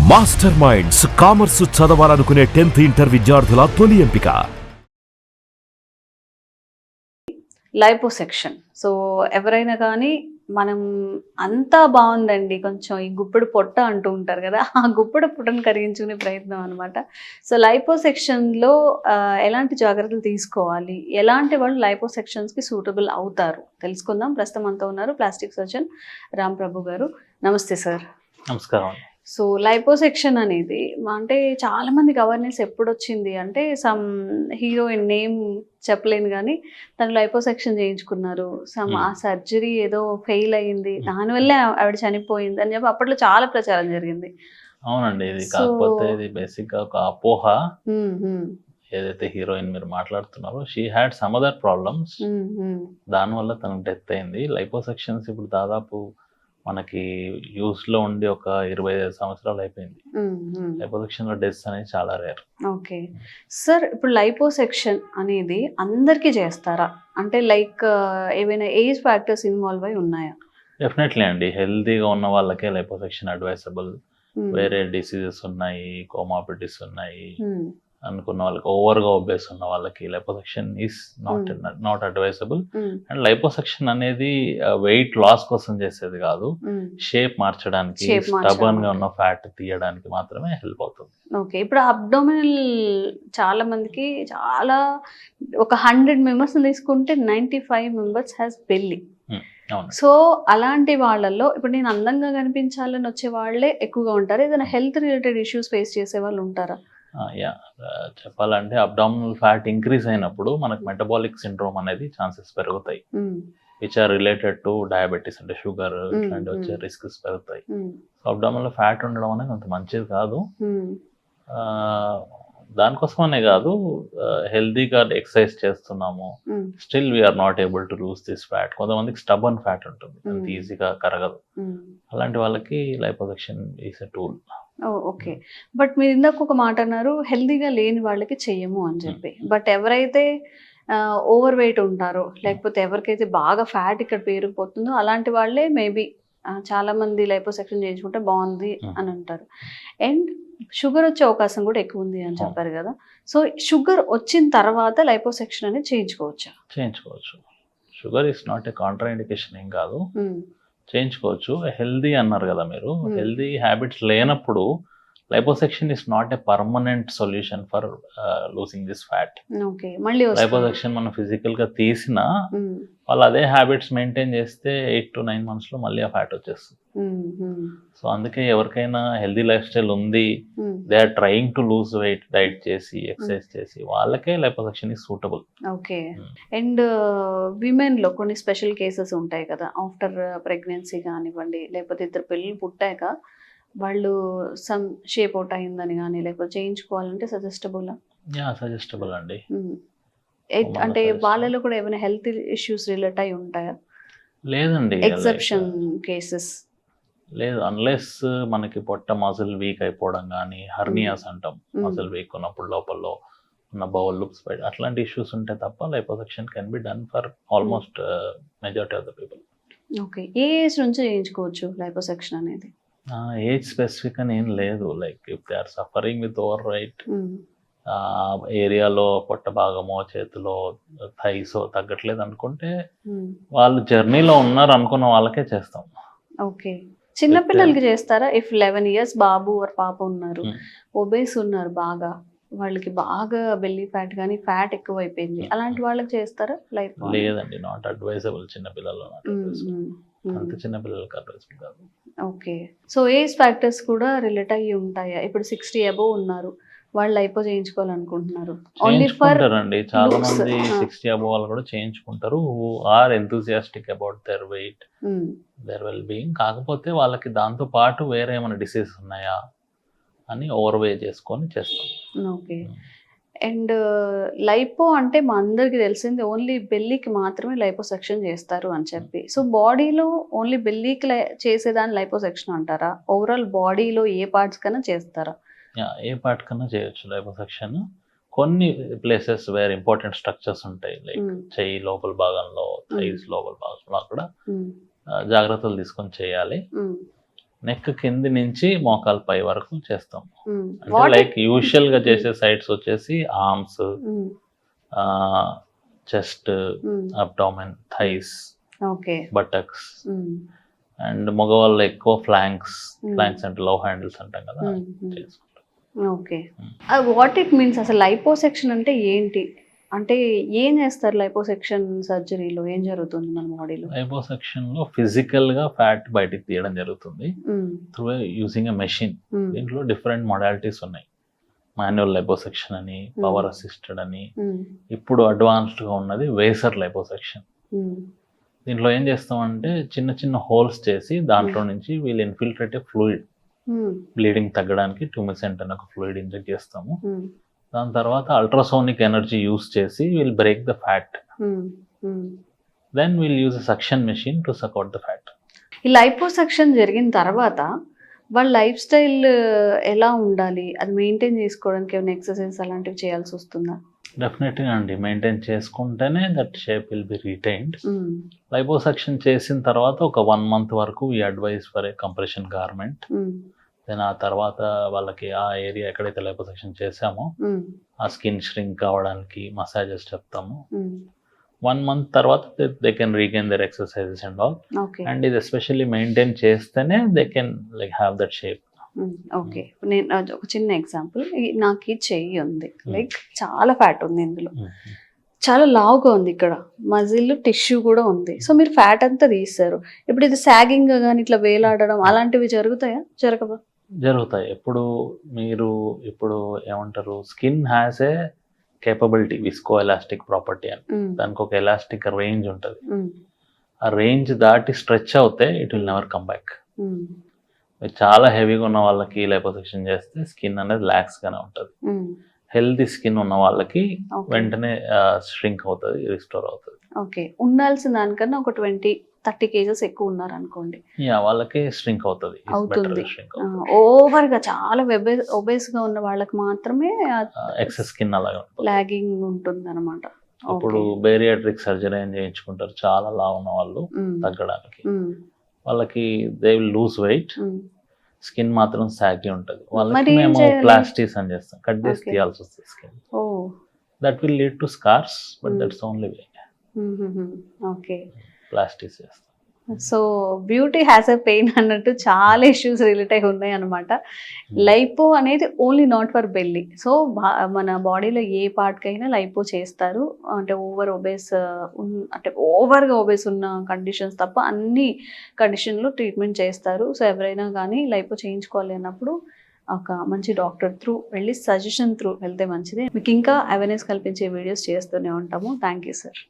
Master minds commerce చదవాలనుకునే 10th inter విద్యార్థుల తొలి ఎంపిక. లైపోసెక్షన్. సో ఎవరైనా కానీ మనం అంతా బాగుందండి, కొంచెం ఈ గుప్పెడు పొట్ట అంటూ ఉంటారు కదా, ఆ గుప్పెడు పొట్టను కరిగించుకునే ప్రయత్నం అనమాట. సో లైపోసెక్షన్లో ఎలాంటి జాగ్రత్తలు తీసుకోవాలి, ఎలాంటి వాళ్ళు లైపోసెక్షన్స్కి సూటబుల్ అవుతారు తెలుసుకుందాం. ప్రస్తుతం అంతా ఉన్నారు ప్లాస్టిక్ సర్జన్ రామ్ ప్రభు గారు. నమస్తే సార్. నమస్కారం. సో లైపోసెక్షన్ అనేది అంటే చాలా మందికి అవేర్నెస్ ఎప్పుడు వచ్చింది అంటే, సమ్ హీరోయిన్ నేమ్ చెప్పలేను కానీ తను లైపోసెక్షన్ చేయించుకున్నారు, ఆ సర్జరీ ఏదో ఫెయిల్ అయ్యింది, దానివల్లే ఆవిడ చనిపోయింది అని చెప్పి అప్పట్లో చాలా ప్రచారం జరిగింది. అవునండి, ఇది కాకపోతే ఇది బేసిక్ గా ఒక అపోహ. ఏదైతే హీరోయిన్ మీరు మాట్లాడుతున్నారో she had some other problems, దానివల్ల తనకు డెత్ అయింది. లైపోసెక్షన్స్ ఇప్పుడు దాదాపు మనకి యూస్ లో ఉండి ఒక 25 సంవత్సరాలు అయిపోయింది. లైపోసెక్షన్ లో డెత్స్ అనేది చాలా రేర్. ఓకే సార్, ఇప్పుడు లైపోసెక్షన్ అనేది అందరికీ చేస్తారా అంటే లైక్ ఏవైనా ఏజ్ ఫ్యాక్టర్స్ ఇన్వాల్వ్ అయి ఉన్నాయా? డెఫినెట్లీ అండి, హెల్తీగా ఉన్న వాళ్ళకే లైపోసెక్షన్ అడ్వైజబుల్. వేరే డిసీజెస్ ఉన్నాయి, కోమార్బిడిటీస్ ఉన్నాయి అనుకున్న వాళ్ళకి, ఓవర్గా ఒబేస్ ఉన్న వాళ్ళకి liposuction is not advisable. And liposuction అనేది వెయిట్ లాస్ కోసం చేసేది కాదు, షేప్ మార్చడానికి, స్టబర్న్ గా ఉన్న ఫ్యాట్ తీయడానికి మాత్రమే హెల్ప్ అవుతుంది. ఓకే, ఇప్పుడు అబ్డోమినల్ చాలా మందికి చాలా ఒక 100 మెంబర్స్ తీసుకుంటే 95 మెంబర్స్ హ్యాస్ బెల్లీ. సో అలాంటి వాళ్ళల్లో ఇప్పుడు నేను అందంగా కనిపించాలని వచ్చే వాళ్ళే ఎక్కువగా ఉంటారు, ఏదైనా హెల్త్ రిలేటెడ్ ఇష్యూస్ ఫేస్ చేసే వాళ్ళు ఉంటారా? చెప్పాలంటే అబ్డామినల్ ఫ్యాట్ ఇంక్రీజ్ అయినప్పుడు మనకు మెటబాలిక్ సిండ్రోమ్ అనేది ఛాన్సెస్ పెరుగుతాయి, which are related to diabetes, అంటే షుగర్ ఇట్లాంటి వచ్చే రిస్క్స్ పెరుగుతాయి. సో అబ్డామినల్ ఫ్యాట్ ఉండడం అనేది అంత మంచిది కాదు. దానికోసమనే కాదు, హెల్దీగా ఎక్సర్సైజ్ చేస్తున్నాము, still we are not able to lose this fat. కొంతమందికి స్టబర్న్ ఫ్యాట్ ఉంటుంది, అంత ఈజీగా కరగదు. అలాంటి వాళ్ళకి liposuction is a tool. Okay, but మీరు ఇందాక ఒక మాట అన్నారు, హెల్దీగా లేని వాళ్ళకి చెయ్యము అని చెప్పి. బట్ ఎవరైతే ఓవర్ వెయిట్ ఉంటారో, లేకపోతే ఎవరికైతే బాగా ఫ్యాట్ ఇక్కడ పేరుకుపోతుందో అలాంటి వాళ్ళే మేబీ చాలా మంది లైపోసెక్షన్ చేయించుకుంటే బాగుంది అని అంటారు. అండ్ షుగర్ వచ్చే అవకాశం కూడా ఎక్కువ ఉంది అని చెప్పారు కదా. సో షుగర్ వచ్చిన తర్వాత లైపోసెక్షన్ అనేది చేయించుకోవచ్చా? చేయించుకోవచ్చు. Sugar is not a Contra indication ఏం కాదు, చేయించుకోవచ్చు. హెల్దీ అన్నారు కదా మీరు, హెల్దీ హ్యాబిట్స్ లేనప్పుడు liposuction is not a permanent solution for losing this fat. Liposuction మనం ఫిజికల్ గా తీసినా వాళ్ళు అదే హ్యాబిట్స్ మెయింటైన్ చేస్తే 8 to 9 months లో మళ్ళీ ఆ ఫ్యాట్ వచ్చేస్తుంది. సో అందుకే ఎవరికైనా హెల్దీ లైఫ్ స్టైల్ ఉంది, they are trying to lose weight, diet చేసి ఎక్సర్సైజ్ చేసి, వాళ్ళకే liposuction is suitable. Okay, and women లో కొన్ని స్పెషల్ కేసెస్ ఉంటాయి కదా, ఆఫ్టర్ ప్రెగ్నెన్సీ కానివ్వండి, లేకపోతే ఇద్దరు పిల్లలు పుట్టాక వాళ్ళు సమ్ షేప్ అవుట్ అయిందని కానీ లేకపోతే చేయించుకోవాలంటే సజెస్టబుల్? సజెస్టబుల్ అండి. అంటే వాళ్ళలో కూడా ఏమైనా హెల్త్ ఇష్యూస్ రిలేట్ అయి ఉంటాయా? లేదండి, ఎక్సెప్షన్ కేసెస్ లేదు. అన్లెస్ మనకి పొట్ట మజిల్ వీక్ అయిపోవడం కానీ, హర్నియాస్ అంటాం, మజిల్ వీక్ ఉన్నప్పుడు లోపల ఉన్న బౌల్ లుప్స్ బయట, అట్లాంటి ఇష్యూస్ ఉంటే తప్ప liposuction can be done for almost majority of the people. Okay, ఏ ఏజ్ నుంచి చేయించుకోవచ్చు లైపోసెక్షన్ అనేది? ఏజ్ స్పెసిఫిక్ అని ఏం లేదు. Like if they are suffering with over weight, ఏరియాలో పొట్ట భాగమో చేతిలో థైసో తగ్గట్లేదు అనుకుంటే, వాళ్ళు జర్నీలో ఉన్నారు అనుకున్న వాళ్ళకే చేస్తాం. ఓకే, చిన్నపిల్లలకి చేస్తారా? ఇఫ్ 11 years బాబు ఆర్ పాప ఉన్నారు, ఒబేస్ ఉన్నారు, బాగా వాళ్ళకి బాగా బెల్లీ ఫ్యాట్ కానీ ఫ్యాట్ ఎక్కువ అయిపోయింది, అలాంటి వాళ్ళకి చేస్తారా? లేదండి, నాట్ అడ్వైజబుల్. చిన్నపిల్లల్లో అంత చిన్నపిల్లలకి అడ్వైజబుల్ కాదు. ఓకే, సో ఏజ్ ఫ్యాక్టర్స్ కూడా రిలేట్ అయ్యి ఉంటాయా? ఇప్పుడు 60 above ఉన్నారు, వాళ్ళు లైపో చేయించుకోవాలనుకుంటున్నారు, చేయించుకుంటారండి చాలా మంది. 60 above వాళ్ళు కూడా చేయించుకుంటారు, who are enthusiastic about their weight, their well being. కాకపోతే వాళ్ళకి దాంతో పాటు వేరే ఏమైనా డిసీజ్ ఉన్నాయా అని ఓవర్వే చేసుకొని చేస్తాం. ఓకే, అండ్ లైపో అంటే మా అందరికి తెలిసింది ఓన్లీ బెల్లీకి మాత్రమే లైపోసెక్షన్ చేస్తారు అని చెప్పి. సో బాడీలో ఓన్లీ బెల్లీకి చేసేదాన్ని లైపోసెక్షన్ అంటారా? ఓవరాల్ బాడీలో ఏ పార్ట్స్ కన్నా చేస్తారా? ఏ పార్ట్ కన్నా చేయొచ్చు లైపోసెక్షన్. కొన్ని ప్లేసెస్ వేర్ ఇంపార్టెంట్ స్ట్రక్చర్స్ ఉంటాయి, లైక్ చెయ్యి లోపల భాగంలో, థైస్ లోపల భాగంలో, అక్కడ జాగ్రత్తలు తీసుకొని చేయాలి. నెక్ కింది నుంచి మోకాలు పై వరకు చేస్తాం. అంటే What లైక్ యూజువల్ గా చేసే సైట్స్ వచ్చేసి arms, chest, abdomen, thighs, okay. Buttocks, and మగవాళ్ళు ఎక్కువ ఫ్లాంక్స్ అంటే లవ్ హ్యాండిల్స్ అంటాం కదా, చేసుకుంటాం. ఓకే. వాట్ ఇట్ మీన్స్ అసలు లైపోసెక్షన్ అంటే ఏంటి? అంటే ఏం చేస్తారు లైపోసెక్షన్ సర్జరీలో? ఏం జరుగుతుంది మన బాడీలో? లైపోసెక్షన్ లో ఫిజికల్ గా ఫ్యాట్ బయటికి తీయడం జరుగుతుంది త్రూ యూజింగ్ ఎ మెషిన్. దీంట్లో డిఫరెంట్ మొడాలిటీస్ ఉన్నాయి. మాన్యువల్ లైపోసెక్షన్ అని, పవర్ అసిస్టెడ్ అని, ఇప్పుడు అడ్వాన్స్డ్ గా ఉన్నది వేసర్ లైపోసెక్షన్. దీంట్లో ఏం చేస్తామంటే చిన్న చిన్న హోల్స్ చేసి దాంట్లో నుంచి వీళ్ళు ఇన్ఫిల్ట్రేటివ్ ఫ్లూయిడ్, బ్లీడింగ్ తగ్గడానికి ట్యూమిసెంట్ అనే ఒక ఫ్లూయిడ్ ఇంజెక్ట్ చేస్తాము. దాని తర్వాత అల్ట్రాసోనిక్ ఎనర్జీ యూస్ చేసి will break the fat. Then will use suction machine to suck out the fat. ఈ లైపోసెక్షన్ జరిగిన తర్వాత వాళ్ళ లైఫ్ స్టైల్ ఎలా ఉండాలి? అది మెయింటైన్ చేసుకోవడానికి ఏమైనా ఎక్సర్సైజ్ అలాంటివి చేయాల్సి వస్తుందా? డెఫినెట్గా అండి, మెయింటైన్ చేసుకుంటేనే that shape will be retained. Liposuction చేసిన తర్వాత ఒక 1 month వరకు ఈ advise for a compression garment. Then ఆ తర్వాత వాళ్ళకి ఆ ఏరియా ఎక్కడైతే లైపోసెక్షన్ చేసామో ఆ స్కిన్ ష్రింక్ అవ్వడానికి మసాజెస్ చెప్తాము. 1 month తర్వాత they can regain their exercises and all. And ఇది ఎస్పెషల్లీ మెయింటైన్ చేస్తేనే they can like have that shape. Okay. నేను ఒక చిన్న ఎగ్జాంపుల్, నాకు ఈ చెయ్యి ఉంది, లైక్ చాలా ఫ్యాట్ ఉంది ఇందులో, చాలా లావుగా ఉంది, ఇక్కడ మజిల్ టిష్యూ కూడా ఉంది. సో మీరు ఫ్యాట్ అంతా తీస్తారు. ఇప్పుడు ఇది సాగింగ్ కానీ ఇట్లా వేలాడడం అలాంటివి జరుగుతాయా? జరగవా? జరుగుతాయి. మీరు ఇప్పుడు ఏమంటారు, skin has a capability, visco elastic property అని, దానికి ఒక ఎలాస్టిక్ రేంజ్ ఉంటుంది. ఆ రేంజ్ దాటి స్ట్రెచ్ అవుతే it will never come back. చాలా హెవీగా ఉన్న వాళ్ళకి లైపోసెక్షన్ చేస్తే స్కిన్ అనేది ల్యాక్స్ గానే ఉంటుంది. హెల్దీ స్కిన్ ఉన్న వాళ్ళకి వెంటనే ష్రింక్ అవుతుంది, రిస్టోర్ అవుతుంది. ఓకే. ఉండాల్సిన దానికన్నా ఒక 20-30 kgs ఎక్కువ ఉన్నారు అనుకోండి, వాళ్ళకి ష్రింక్ అవుతుంది. ఓవర్ గా చాలా ఒబేస్ గా ఉన్న వాళ్ళకి మాత్రమే ఎక్సెస్ స్కిన్ అలాగే లాగింగ్ ఉంటుంది అనమాట. అప్పుడు బేరియాట్రిక్ సర్జరీ అని చేయించుకుంటారు చాలా లావు ఉన్న వాళ్ళు తగ్గడానికి. వాళ్ళకి they will lose weight, skin మాత్రం సాగి ఉంటుంది. వాళ్ళకి మేము ప్లాస్టిస్ అని చేస్తాం, కట్ చేసి తీయాల్సి వస్తుంది skin. That will lead to scars, but that's only way. Okay. Plastics చేస్తాం. So beauty has a pain అన్నట్టు చాలా ఇష్యూస్ రిలేట్ అయి ఉన్నాయి అనమాట. లైపో అనేది only not for belly. So మన బాడీలో ఏ పార్ట్కైనా లైపో చేస్తారు. అంటే ఓవర్గా ఒబేస్ ఉన్న కండిషన్స్ తప్ప అన్ని కండిషన్లో ట్రీట్మెంట్ చేస్తారు. సో ఎవరైనా కానీ లైపో చేయించుకోవాలి అన్నప్పుడు ఒక మంచి డాక్టర్ త్రూ వెళ్ళి సజెషన్ త్రూ వెళ్తే మంచిది. మీకు ఇంకా అవేర్నెస్ కల్పించే వీడియోస్ చేస్తూనే ఉంటాము. Thank you sir.